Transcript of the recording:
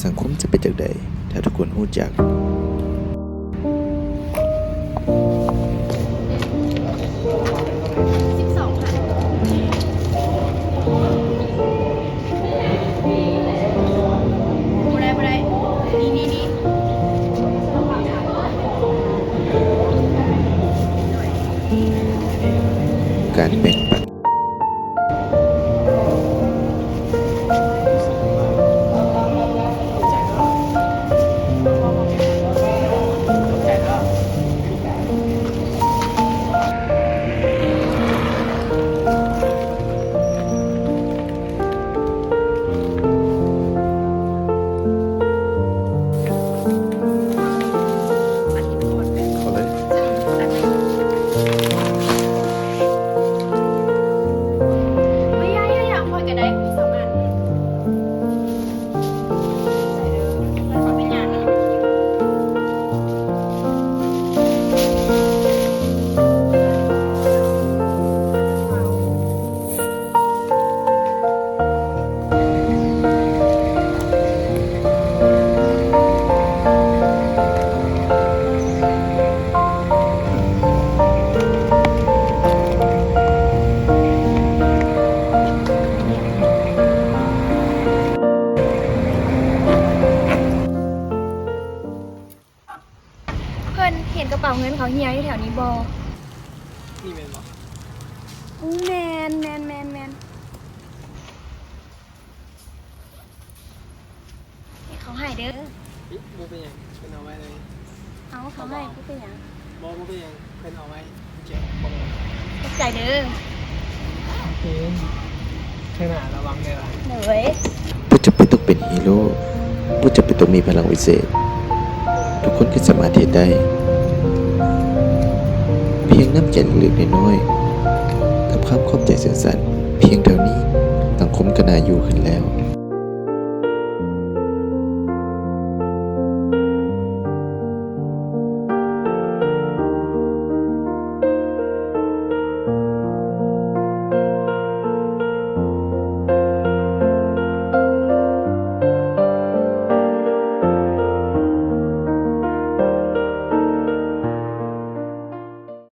สังคมจะเป็นจังใดถ้าทุกคนรู้จักการแบ่งปันเขาเลยเพิ่นเห็นกระเป๋าเงินเขาเฮียอยู่แถวนี้บอ นี่เป็นบ่ อู้แมนให้เขาให้เด้อ บ่เป็นหยังเป็นเอาไว้เลย เอาเขาให้กูเป็นหยัง บ่เป็นหยังเป็นเอาไว้เจ็บบ่ ตกใจเด้อ โอเคขนาดระวังได้ล่ะ เหนื่อย ผู้จะเป็นต้องเป็นฮีโร่ผู้จะเป็นต้องมีพลังวิเศษ ทุกคนก็สามารถเห็นได้ เพียงน้ำใจเล็กๆน้อยๆกับความขอบใจสั้นๆเพียงเท่านี้สังคมก็น่าอยู่ขึ้นแล้ว